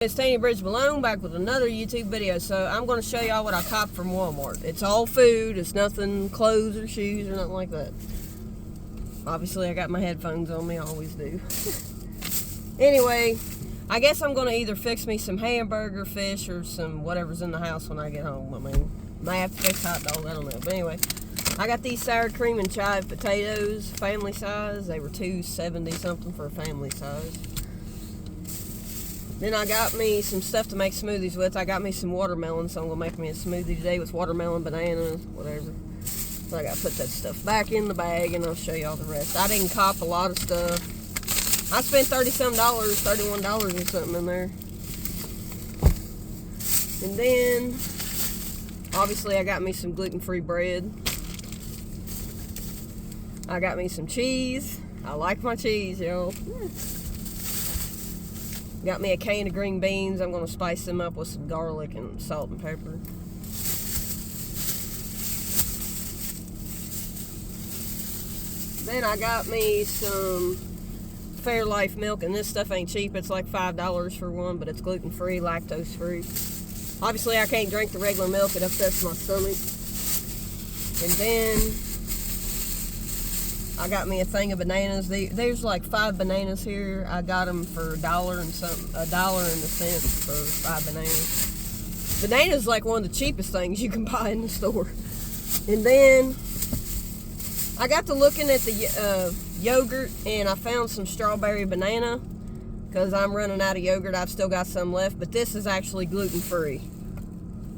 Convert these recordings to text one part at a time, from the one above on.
It's Tanya Bridge Malone back with another YouTube video. So I'm going to show y'all what I copped from Walmart. It's all food. It's nothing clothes or shoes or nothing like that. Obviously I got my headphones on me. I always do. Anyway, I guess I'm going to either fix me some hamburger, fish, or some whatever's in the house when I get home. I mean, might have to fix hot dog. I don't know. But anyway, I got these sour cream and chive potatoes, family size. They were $2.70 something for a family size. Then I got me some stuff to make smoothies with. I got me some watermelon, so I'm going to make me a smoothie today with watermelon, bananas, whatever. So I got to put that stuff back in the bag, and I'll show y'all the rest. I didn't cop a lot of stuff. I spent $30-some, $31 or something in there. And then, obviously, I got me some gluten-free bread. I got me some cheese. I like my cheese, y'all. Got me a can of green beans. I'm going to spice them up with some garlic and salt and pepper. Then I got me some Fairlife milk, and this stuff ain't cheap. It's like $5 for one, but it's gluten-free, lactose-free. Obviously, I can't drink the regular milk. It upsets my stomach. And then I got me a thing of bananas. There's like 5 bananas here. I got them for $1 and a cent for 5 bananas. Bananas like one of the cheapest things you can buy in the store. And then I got to looking at the yogurt, and I found some strawberry banana because I'm running out of yogurt. I've still got some left, but this is actually gluten-free.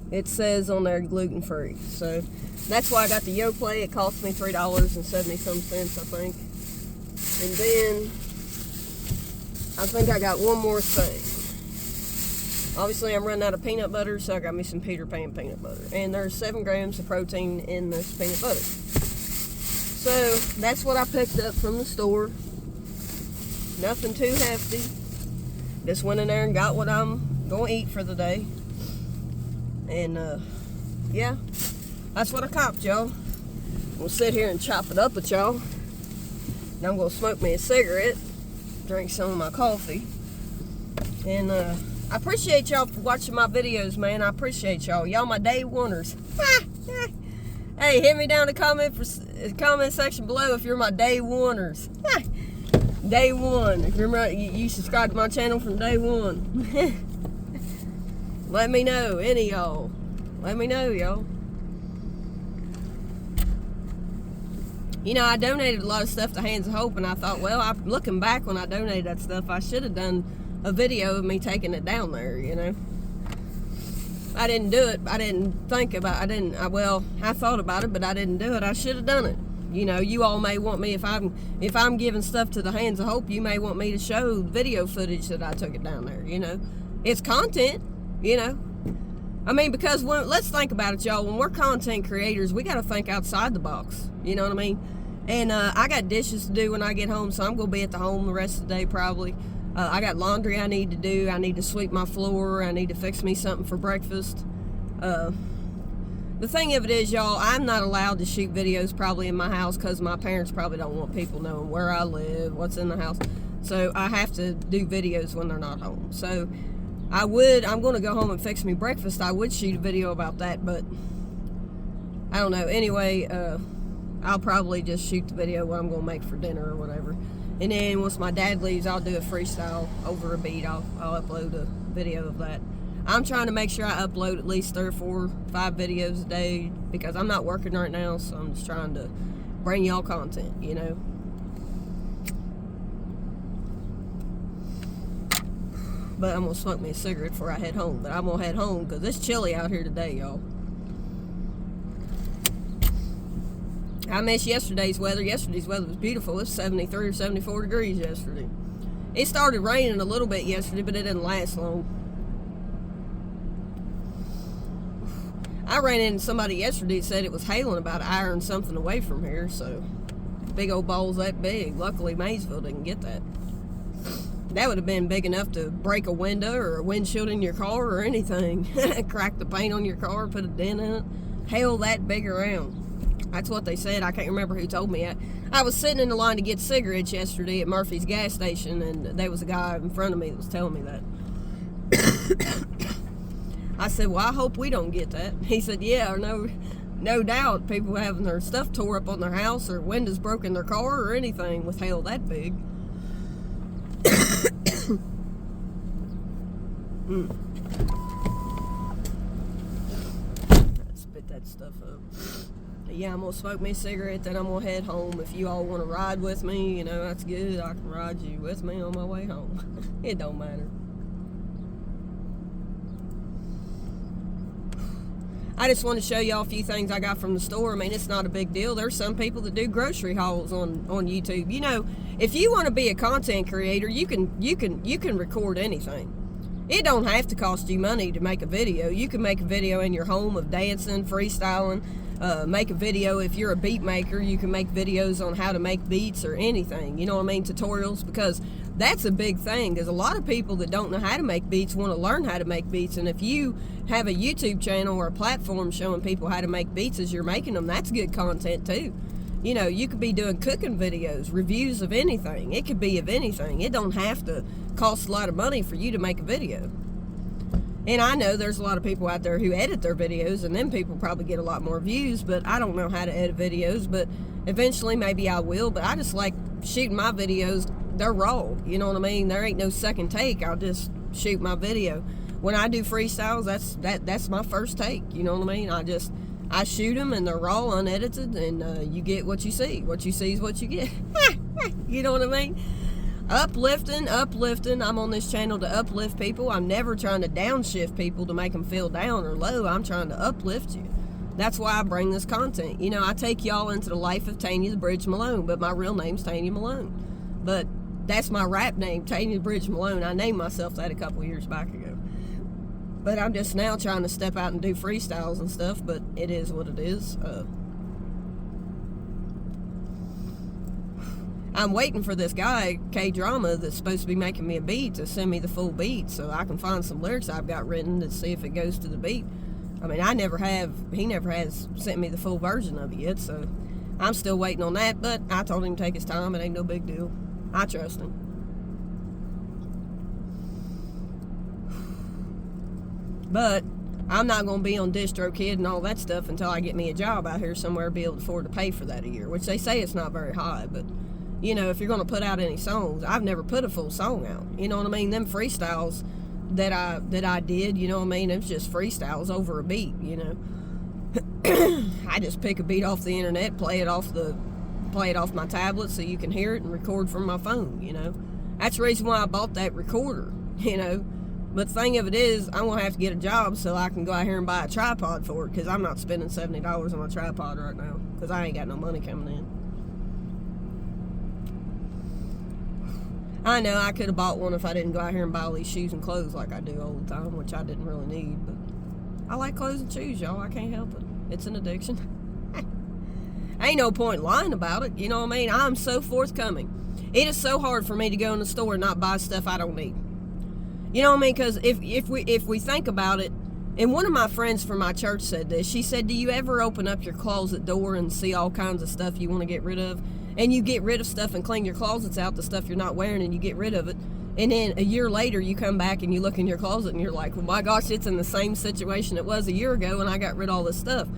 It says on there gluten-free. So that's why I got the Yoplait. It cost me $3.70-some, I think. And then I think I got one more thing. Obviously, I'm running out of peanut butter, so I got me some Peter Pan peanut butter. And there's 7 grams of protein in this peanut butter. So that's what I picked up from the store. Nothing too hefty. Just went in there and got what I'm going to eat for the day. And yeah, that's what I copped, y'all. I'm going to sit here and chop it up with y'all. Now I'm going to smoke me a cigarette, drink some of my coffee. And I appreciate y'all for watching my videos, man. I appreciate y'all. Y'all my day oneers. Hey, hit me down in the comment section below if you're my day oneers. Day one. If you're you subscribe to my channel from day one. Let me know, any of y'all. Let me know, y'all. You know, I donated a lot of stuff to Hands of Hope, and I thought, well, looking back when I donated that stuff, I should have done a video of me taking it down there, you know. I didn't do it. I didn't think about it. I thought about it, but I didn't do it. I should have done it. You know, you all may want me, if I'm giving stuff to the Hands of Hope, you may want me to show video footage that I took it down there, you know. It's content, you know. I mean, because let's think about it, y'all. When we're content creators, we got to think outside the box. You know what I mean? And I got dishes to do when I get home, so I'm going to be at the home the rest of the day probably. I got laundry I need to do. I need to sweep my floor. I need to fix me something for breakfast. The thing of it is, y'all, I'm not allowed to shoot videos probably in my house because my parents probably don't want people knowing where I live, what's in the house. So I have to do videos when they're not home. So I'm going to go home and fix me breakfast. I would shoot a video about that, but I don't know. Anyway, I'll probably just shoot the video what I'm going to make for dinner or whatever. And then once my dad leaves, I'll do a freestyle over a beat. I'll upload a video of that. I'm trying to make sure I upload at least 3 or 4, 5 videos a day because I'm not working right now, so I'm just trying to bring y'all content, you know. But I'm going to smoke me a cigarette before I head home. But I'm going to head home because it's chilly out here today, y'all. I miss yesterday's weather. Yesterday's weather was beautiful. It was 73 or 74 degrees yesterday. It started raining a little bit yesterday, but it didn't last long. I ran into somebody yesterday that said it was hailing about an hour and something away from here, so big old balls that big. Luckily, Maysville didn't get that. That would have been big enough to break a window or a windshield in your car or anything. Crack the paint on your car, put a dent in it. Hail that big around. That's what they said. I can't remember who told me. I was sitting in the line to get cigarettes yesterday at Murphy's gas station, and there was a guy in front of me that was telling me that. I said, well, I hope we don't get that. He said, yeah, no doubt people having their stuff tore up on their house or windows broke in their car or anything with hail that big. Spit that stuff up. Yeah, I'm gonna smoke me a cigarette, then I'm gonna head home. If you all want to ride with me, you know, that's good. I can ride you with me on my way home. It don't matter. I just want to show y'all a few things I got from the store. I mean, it's not a big deal. There's some people that do grocery hauls on YouTube. You know, if you want to be a content creator, you can record anything. It don't have to cost you money to make a video. You can make a video in your home of dancing, freestyling. Make a video if you're a beat maker. You can make videos on how to make beats or anything. You know what I mean? Tutorials, because that's a big thing. There's a lot of people that don't know how to make beats want to learn how to make beats. And if you have a YouTube channel or a platform showing people how to make beats as you're making them, that's good content too. You know, you could be doing cooking videos, reviews of anything. It could be of anything. It don't have to cost a lot of money for you to make a video. And I know there's a lot of people out there who edit their videos, and then people probably get a lot more views, but I don't know how to edit videos, but eventually maybe I will. But I just like shooting my videos. They're raw, you know what I mean? There ain't no second take. I'll just shoot my video. When I do freestyles, that's my first take, you know what I mean? I shoot them, and they're raw, unedited, and you get what you see. What you see is what you get. You know what I mean? Uplifting. I'm on this channel to uplift people. I'm never trying to downshift people to make them feel down or low. I'm trying to uplift you. That's why I bring this content. You know, I take y'all into the life of Tanya the Bridge Malone, but my real name's Tanya Malone. But that's my rap name, Tanya the Bridge Malone. I named myself that a couple years back ago. But I'm just now trying to step out and do freestyles and stuff, but it is what it is. I'm waiting for this guy, K-Drama, that's supposed to be making me a beat to send me the full beat so I can find some lyrics I've got written to see if it goes to the beat. I mean, he never has sent me the full version of it yet, so I'm still waiting on that, but I told him to take his time. It ain't no big deal. I trust him. But I'm not going to be on DistroKid and all that stuff until I get me a job out here somewhere to be able to afford to pay for that a year, which they say it's not very high, but you know, if you're going to put out any songs, I've never put a full song out. You know what I mean? Them freestyles that I did, you know what I mean? It's just freestyles over a beat, you know. I just pick a beat off the internet, play it off my tablet so you can hear it and record from my phone, you know. That's the reason why I bought that recorder, you know. But the thing of it is, I'm going to have to get a job so I can go out here and buy a tripod for it, because I'm not spending $70 on a tripod right now, because I ain't got no money coming in. I know I could have bought one if I didn't go out here and buy all these shoes and clothes like I do all the time, which I didn't really need, but I like clothes and shoes, y'all. I can't help it. It's an addiction. Ain't no point lying about it, you know what I mean? I'm so forthcoming. It is so hard for me to go in the store and not buy stuff I don't need. You know what I mean? Because if we think about it, and one of my friends from my church said this, she said, do you ever open up your closet door and see all kinds of stuff you want to get rid of? And you get rid of stuff and clean your closets out, the stuff you're not wearing, and you get rid of it. And then a year later, you come back and you look in your closet and you're like, well, my gosh, it's in the same situation it was a year ago and I got rid of all this stuff.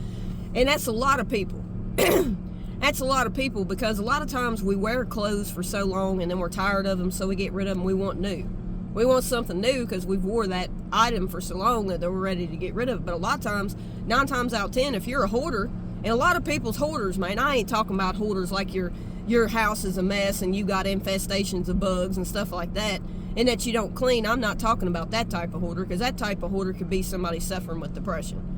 And that's a lot of people. That's a lot of people, because a lot of times we wear clothes for so long and then we're tired of them, so we get rid of them. We want new. We want something new because we've wore that item for so long that we're ready to get rid of it. But a lot of times, 9 times out of 10, if you're a hoarder, and a lot of people's hoarders, man, I ain't talking about hoarders like your house is a mess and you got infestations of bugs and stuff like that, and that you don't clean. I'm not talking about that type of hoarder, because that type of hoarder could be somebody suffering with depression.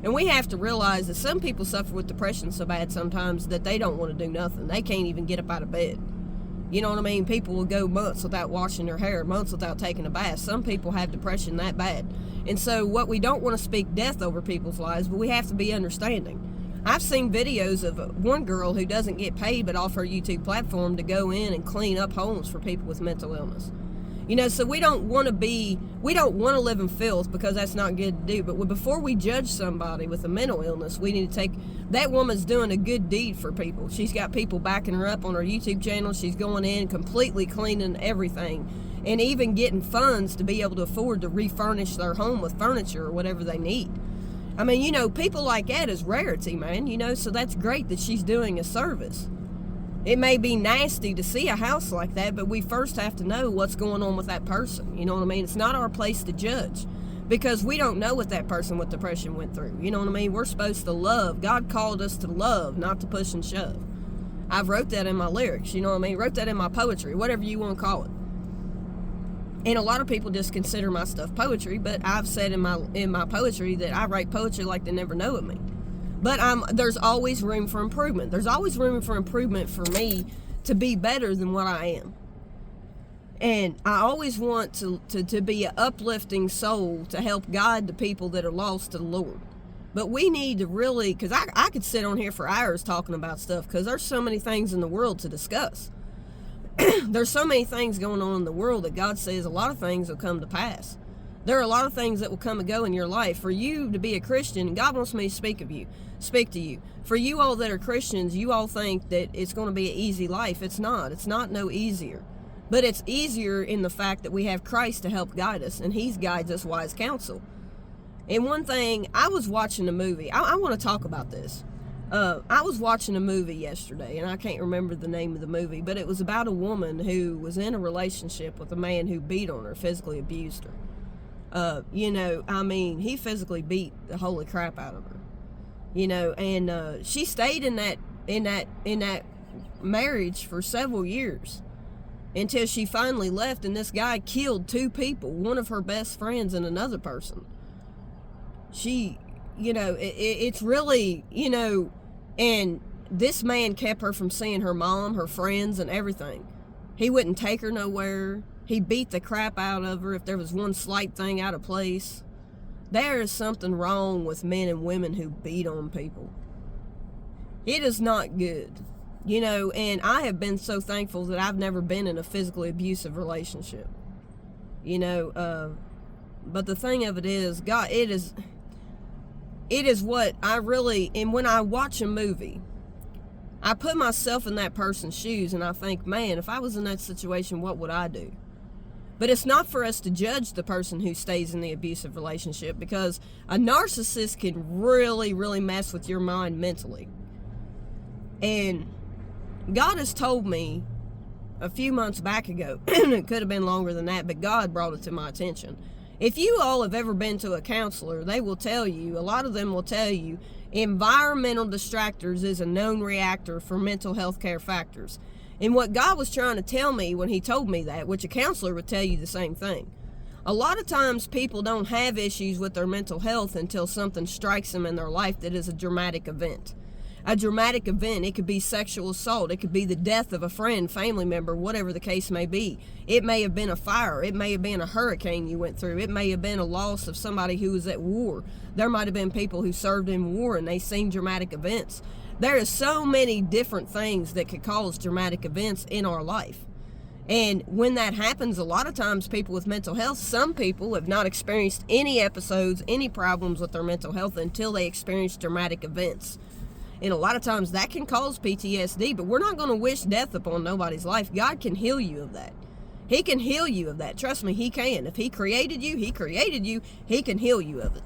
And we have to realize that some people suffer with depression so bad sometimes that they don't want to do nothing. They can't even get up out of bed. You know what I mean? People will go months without washing their hair, months without taking a bath. Some people have depression that bad. And so what we don't want to speak death over people's lives, but we have to be understanding. I've seen videos of one girl who doesn't get paid but off her YouTube platform to go in and clean up homes for people with mental illness. You know, so we don't want to live in filth, because that's not good to do. But before we judge somebody with a mental illness, we need to take, that woman's doing a good deed for people. She's got people backing her up on her YouTube channel. She's going in completely cleaning everything. and even getting funds to be able to afford to refurnish their home with furniture or whatever they need. I mean, you know, people like that is rarity, man, you know, so that's great that she's doing a service. It may be nasty to see a house like that, but we first have to know what's going on with that person. You know what I mean? It's not our place to judge, because we don't know what that person with depression went through. You know what I mean? We're supposed to love. God called us to love, not to push and shove. I've wrote that in my lyrics, you know what I mean? Wrote that in my poetry, whatever you want to call it. And a lot of people just consider my stuff poetry, but I've said in my poetry that I write poetry like they never know of me. But there's always room for improvement. There's always room for improvement for me to be better than what I am. And I always want to be an uplifting soul to help guide the people that are lost to the Lord. But we need to really, because I could sit on here for hours talking about stuff, because there's so many things in the world to discuss. There's so many things going on in the world that God says a lot of things will come to pass. There are a lot of things that will come and go in your life. For you to be a Christian, God wants me to speak to you. For you all that are Christians, you all think that it's going to be an easy life. It's not. It's not no easier. But it's easier in the fact that we have Christ to help guide us, and He guides us wise counsel. And one thing, I was watching a movie. I want to talk about this. I was watching a movie yesterday, and I can't remember the name of the movie, but it was about a woman who was in a relationship with a man who beat on her, physically abused her. You know, I mean, he physically beat the holy crap out of her. You know, and she stayed in that marriage for several years until she finally left, and this guy killed 2 people, one of her best friends and another person. She, you know, it's really, you know, and this man kept her from seeing her mom, her friends, and everything. He wouldn't take her nowhere. He beat the crap out of her if there was one slight thing out of place. There is something wrong with men and women who beat on people. It is not good. You know, and I have been so thankful that I've never been in a physically abusive relationship. You know, but the thing of it is, God, it is what I really, and when I watch a movie, I put myself in that person's shoes and I think, man, if I was in that situation, what would I do? But it's not for us to judge the person who stays in the abusive relationship, because a narcissist can really, really mess with your mind mentally. And God has told me a few months back ago, it could have been longer than that, but God brought it to my attention. If you all have ever been to a counselor, they will tell you, a lot of them will tell you, environmental distractors is a known reactor for mental health care factors. And what God was trying to tell me when He told me that, which a counselor would tell you the same thing. A lot of times people don't have issues with their mental health until something strikes them in their life that is a dramatic event. A dramatic event, it could be sexual assault, it could be the death of a friend, family member, whatever the case may be. It may have been a fire, it may have been a hurricane you went through, it may have been a loss of somebody who was at war. There might have been people who served in war and they seen dramatic events. There is so many different things that could cause dramatic events in our life. And when that happens, a lot of times people with mental health, some people have not experienced any episodes, any problems with their mental health until they experience dramatic events. And a lot of times that can cause PTSD, but we're not going to wish death upon nobody's life. God can heal you of that. He can heal you of that. Trust me, He can. If He created you, He can heal you of it.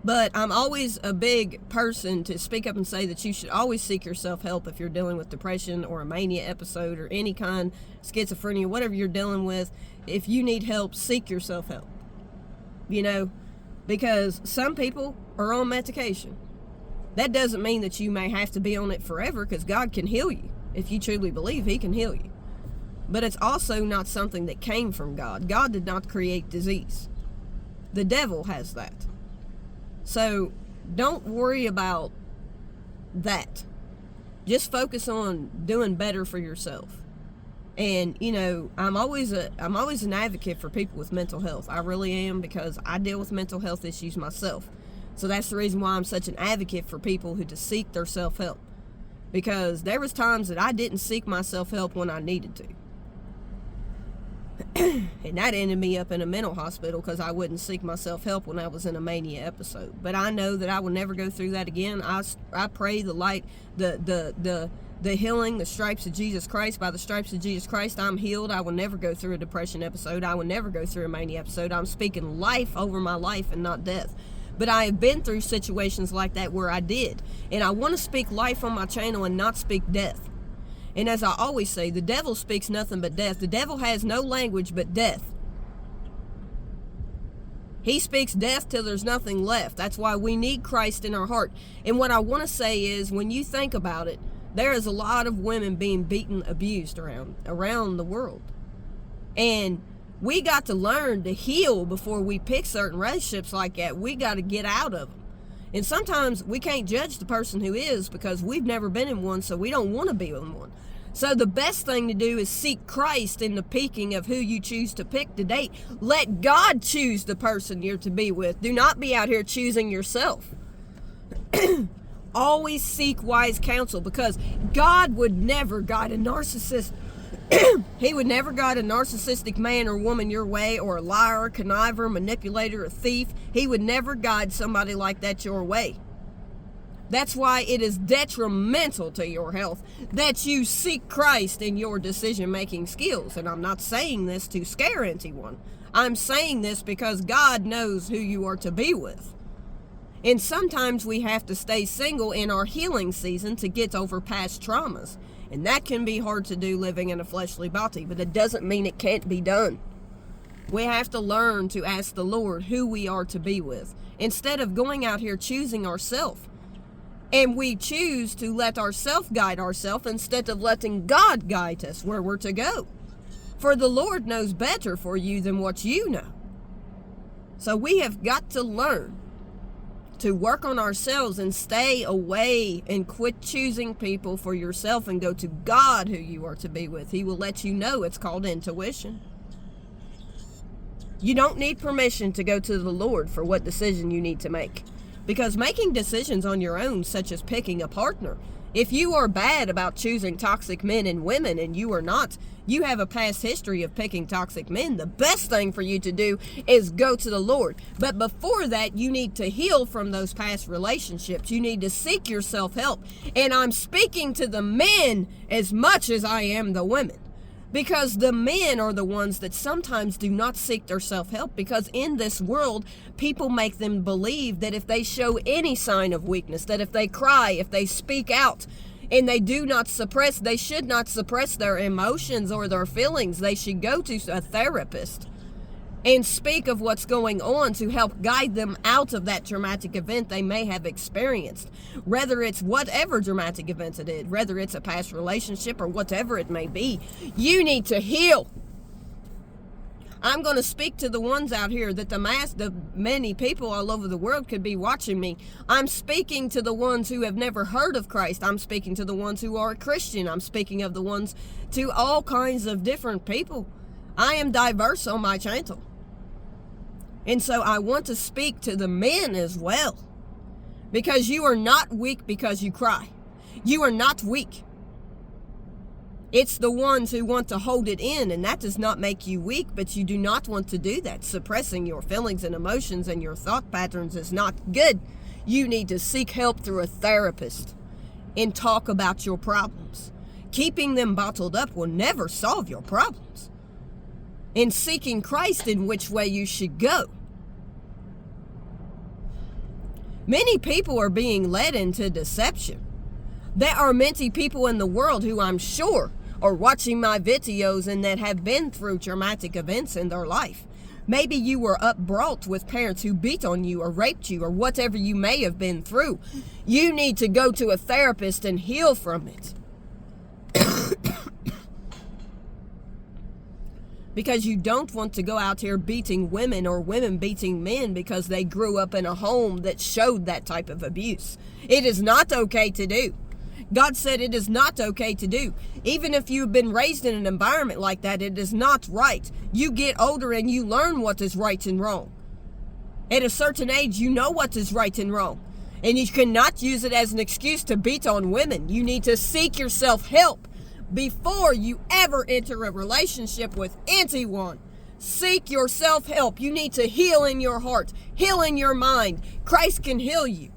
But I'm always a big person to speak up and say that you should always seek yourself help if you're dealing with depression or a mania episode or any kind, schizophrenia, whatever you're dealing with. If you need help, seek yourself help. You know, because some people are on medication. That doesn't mean that you may have to be on it forever, because God can heal you. If you truly believe, He can heal you. But it's also not something that came from God. God did not create disease. The devil has that. So don't worry about that. Just focus on doing better for yourself. And, you know, I'm always an advocate for people with mental health. I really am, because I deal with mental health issues myself. So that's the reason why I'm such an advocate for people who to seek their self-help. Because there was times that I didn't seek my self-help when I needed to. And that ended me up in a mental hospital because I wouldn't seek my self-help when I was in a mania episode. But I know that I will never go through that again. I pray the the healing, the stripes of Jesus Christ. By the stripes of Jesus Christ, I'm healed. I will never go through a depression episode. I will never go through a mania episode. I'm speaking life over my life and not death. But I have been through situations like that where I did. And I want to speak life on my channel and not speak death. And as I always say, the devil speaks nothing but death. The devil has no language but death. He speaks death till there's nothing left. That's why we need Christ in our heart. And what I want to say is, when you think about it, there is a lot of women being beaten, abused around the world. And we got to learn to heal before we pick certain relationships like that. We got to get out of them. And sometimes we can't judge the person who is because we've never been in one, so we don't want to be in one. So the best thing to do is seek Christ in the picking of who you choose to pick to date. Let God choose the person you're to be with. Do not be out here choosing yourself. Always seek wise counsel, because God would never guide a narcissist. He would never guide a narcissistic man or woman your way, or a liar, conniver, manipulator, or thief. He would never guide somebody like that your way. That's why it is detrimental to your health that you seek Christ in your decision-making skills. And I'm not saying this to scare anyone. I'm saying this because God knows who you are to be with. And sometimes we have to stay single in our healing season to get over past traumas. And that can be hard to do living in a fleshly body, but it doesn't mean it can't be done. We have to learn to ask the Lord who we are to be with, instead of going out here choosing ourselves. And we choose to let ourselves guide ourselves instead of letting God guide us where we're to go. For the Lord knows better for you than what you know. So we have got to learn to work on ourselves and stay away and quit choosing people for yourself and go to God who you are to be with. He will let you know. It's called intuition. You don't need permission to go to the Lord for what decision you need to make. Because making decisions on your own, such as picking a partner, if you are bad about choosing toxic men and women and you are not, you have a past history of picking toxic men, the best thing for you to do is go to the Lord. But before that, you need to heal from those past relationships. You need to seek your self-help. And I'm speaking to the men as much as I am the women. Because the men are the ones that sometimes do not seek their self-help, because in this world, people make them believe that if they show any sign of weakness, that if they cry, if they speak out, and they do not suppress, they should not suppress their emotions or their feelings. They should go to a therapist and speak of what's going on to help guide them out of that traumatic event they may have experienced. Whether it's whatever dramatic event it is, whether it's a past relationship or whatever it may be, you need to heal. I'm going to speak to the ones out here that the many people all over the world could be watching me. I'm speaking to the ones who have never heard of Christ. I'm speaking to the ones who are a Christian. I'm speaking of the ones to all kinds of different people. I am diverse on my channel. And so I want to speak to the men as well. Because you are not weak because you cry. You are not weak. It's the ones who want to hold it in, and that does not make you weak, but you do not want to do that. Suppressing your feelings and emotions and your thought patterns is not good. You need to seek help through a therapist and talk about your problems. Keeping them bottled up will never solve your problems. In seeking Christ in which way you should go. Many people are being led into deception. There are many people in the world who I'm sure are watching my videos and that have been through traumatic events in their life. Maybe you were upbrought with parents who beat on you or raped you or whatever you may have been through. You need to go to a therapist and heal from it. Because you don't want to go out here beating women or women beating men because they grew up in a home that showed that type of abuse. It is not okay to do. God said it is not okay to do. Even if you've been raised in an environment like that, it is not right. You get older and you learn what is right and wrong. At a certain age, you know what is right and wrong. And you cannot use it as an excuse to beat on women. You need to seek yourself help before you ever enter a relationship with anyone. Seek your self-help. You need to heal in your heart, heal in your mind. Christ can heal you.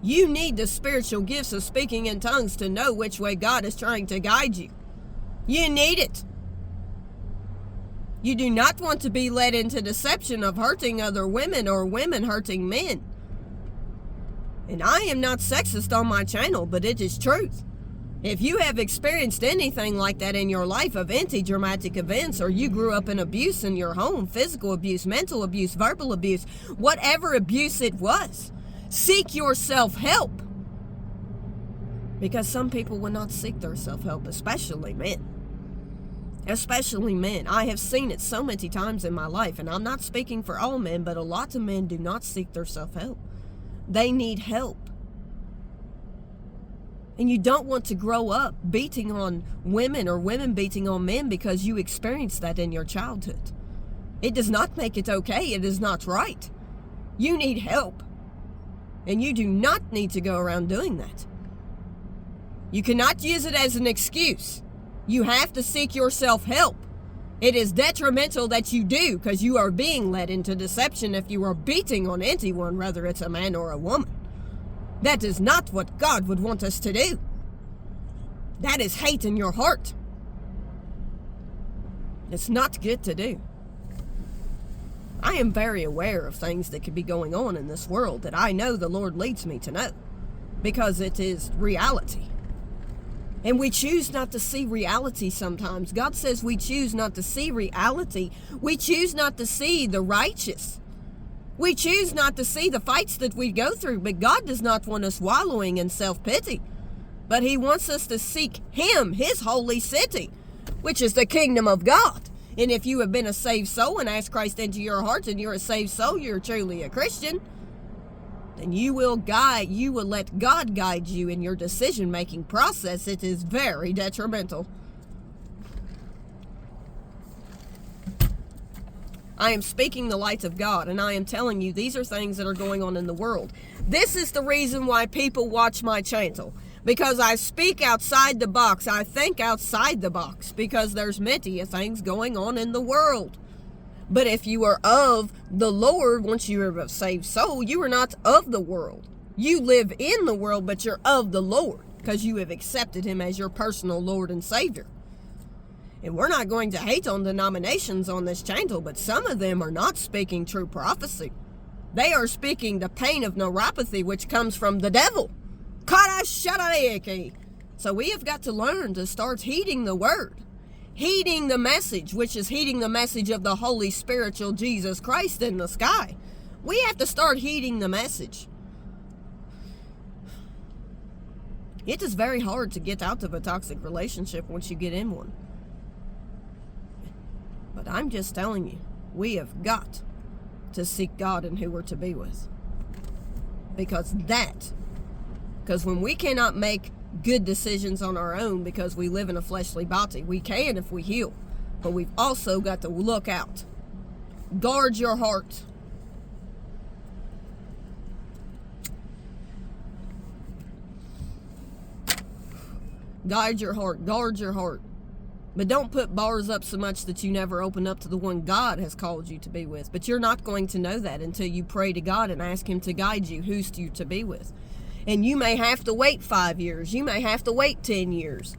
You need the spiritual gifts of speaking in tongues to know which way God is trying to guide you. You need it. You do not want to be led into deception of hurting other women or women hurting men. And I am not sexist on my channel, but it is truth. If you have experienced anything like that in your life of anti-dramatic events, or you grew up in abuse in your home, physical abuse, mental abuse, verbal abuse, whatever abuse it was, seek your self-help. Because some people will not seek their self-help, especially men. Especially men. I have seen it so many times in my life, and I'm not speaking for all men, but a lot of men do not seek their self-help. They need help. And you don't want to grow up beating on women or women beating on men because you experienced that in your childhood. It does not make it okay. It is not right. You need help. And you do not need to go around doing that. You cannot use it as an excuse. You have to seek your self-help. It is detrimental that you do, because you are being led into deception if you are beating on anyone, whether it's a man or a woman. That is not what God would want us to do. That is hate in your heart. It's not good to do. I am very aware of things that could be going on in this world that I know the Lord leads me to know, because it is reality. And we choose not to see reality sometimes. God says we choose not to see reality. We choose not to see the righteous. We choose not to see the fights that we go through. But God does not want us wallowing in self-pity. But He wants us to seek Him, His holy city, which is the kingdom of God. And if you have been a saved soul and asked Christ into your heart and you're a saved soul, you're truly a Christian, then you will let God guide you in your decision-making process. It is very detrimental. I am speaking the light of God, and I am telling you these are things that are going on in the world. This is the reason why people watch my channel, because I speak outside the box. I think outside the box, because there's many things going on in the world. But if you are of the Lord, once you are a saved soul, you are not of the world. You live in the world, but you're of the Lord, because you have accepted Him as your personal Lord and Savior. And we're not going to hate on denominations on this channel, but some of them are not speaking true prophecy. They are speaking the pain of neuropathy, which comes from the devil. So we have got to learn to start heeding the word, heeding the message, which is heeding the message of the Holy Spiritual Jesus Christ in the sky. We have to start heeding the message. It is very hard to get out of a toxic relationship once you get in one. But I'm just telling you, we have got to seek God and who we're to be with. Because when we cannot make good decisions on our own because we live in a fleshly body, we can if we heal. But we've also got to look out. Guard your heart. Guard your heart. Guard your heart. But don't put bars up so much that you never open up to the one God has called you to be with. But you're not going to know that until you pray to God and ask Him to guide you who's you to be with. And you may have to wait 5 years. You may have to wait 10 years.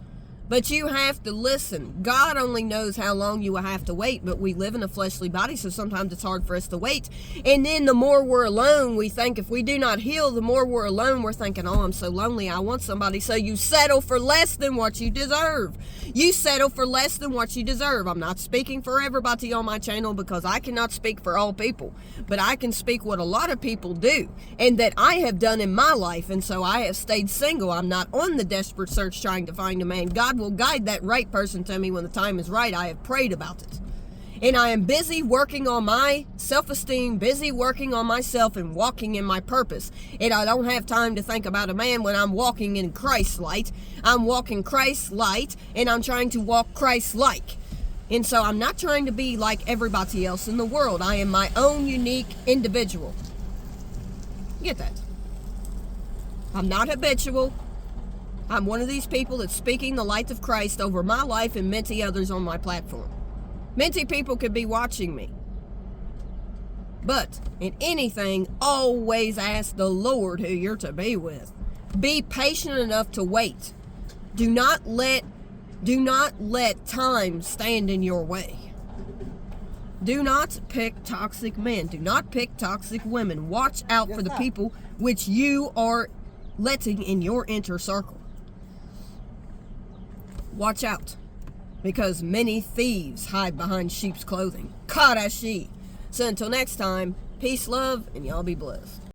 But you have to listen. God only knows how long you will have to wait, but we live in a fleshly body, so sometimes it's hard for us to wait. And then the more we're alone, we think if we do not heal, the more we're alone, we're thinking, oh, I'm so lonely, I want somebody. So you settle for less than what you deserve. You settle for less than what you deserve. I'm not speaking for everybody on my channel because I cannot speak for all people, but I can speak what a lot of people do and that I have done in my life. And so I have stayed single. I'm not on the desperate search trying to find a man. God will guide that right person to me when the time is right. I have prayed about it. And I am busy working on my self-esteem, busy working on myself and walking in my purpose. And I don't have time to think about a man when I'm walking in Christ's light. I'm walking Christ's light and I'm trying to walk Christ-like. And so I'm not trying to be like everybody else in the world. I am my own unique individual. Get that? I'm not habitual. I'm one of these people that's speaking the light of Christ over my life and many others on my platform. Many people could be watching me. But in anything, always ask the Lord who you're to be with. Be patient enough to wait. Do not let time stand in your way. Do not pick toxic men. Do not pick toxic women. Watch out for the people which you are letting in your inner circle. Watch out, because many thieves hide behind sheep's clothing. Karashi. So until next time, peace, love, and y'all be blessed.